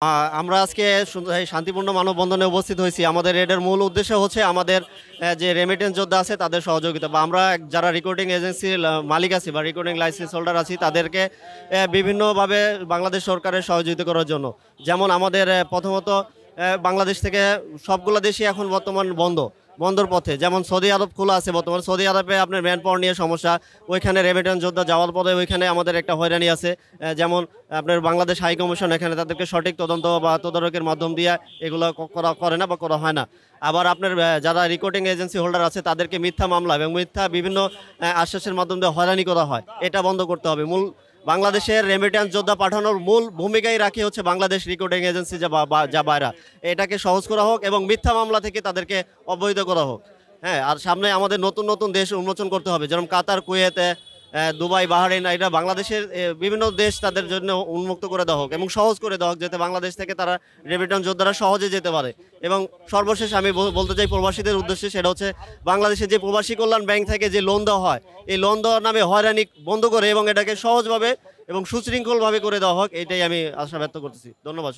আমরা আজকে এই শান্তিপূর্ণ মানববন্ধনে উপস্থিত হয়েছি। আমাদের এটার মূল উদ্দেশ্য হচ্ছে আমাদের যে রেমিটেন্স যোদ্ধা আছে তাদের সহযোগিতা, বা আমরা যারা রেকর্ডিং এজেন্সির মালিক আছি বা রেকর্ডিং লাইসেন্স হোল্ডার আছি তাদেরকে বিভিন্নভাবে বাংলাদেশ সরকারের সহযোগিতা করার জন্য। যেমন আমাদের প্রথমত বাংলাদেশ থেকে সবগুলো দেশই এখন বর্তমান বন্ধর পথে। যেমন সৌদি আরব খোলা আছে বর্তমানে, সৌদি আরবে আপনার ম্যান পাওয়ার নিয়ে সমস্যা, ওইখানে রেমিটেন্স যোদ্ধা যাওয়ার পরে ওইখানে আমাদের একটা হয়রানি আছে। যেমন আপনার বাংলাদেশ হাই কমিশন এখানে তাদেরকে সঠিক তদন্ত বা তদারকির মাধ্যম দিয়ে এগুলো করে না বা করা হয় না। আবার আপনার যারা রেকর্ডিং এজেন্সি হোল্ডার আছে তাদেরকে মিথ্যা মামলা এবং মিথ্যা বিভিন্ন আশ্বাসের মাধ্যমে দিয়ে হয়রানি করা হয়, এটা বন্ধ করতে হবে। বাংলাদেশের রেমিটেন্স যোদ্ধা পাঠানোর মূল ভূমিকাই রাখি হচ্ছে বাংলাদেশ রেকর্ডিং এজেন্সি যা বাইরা, এটাকে সহজ করা হোক এবং মিথ্যা মামলা থেকে তাদেরকে অব্যাহত করা হোক। হ্যাঁ, আর সামনে আমাদের নতুন নতুন দেশ উন্মোচন করতে হবে, যেমন কাতার, কুয়েতে, দুবাই, বাহরাইন, এটা বাংলাদেশের বিভিন্ন দেশ তাদের জন্য উন্মুক্ত করে দেওয়া হোক এবং সহজ করে দেওয়া হোক, যাতে বাংলাদেশ থেকে তারা রেমিটেন্স যোদ্ধারা সহজে যেতে পারে। এবং সর্বশেষ আমি বলতে চাই প্রবাসীদের উদ্দেশ্যে, সেটা হচ্ছে বাংলাদেশের যে প্রবাসী কল্যাণ ব্যাংক থেকে যে লোন দেওয়া হয়, এই লোন দেওয়ার নামে হয়রানি বন্ধ করে এবং এটাকে সহজভাবে এবং সুশৃঙ্খলভাবে করে দেওয়া হোক, এটাই আমি আশা ব্যক্ত করতেছি। ধন্যবাদ।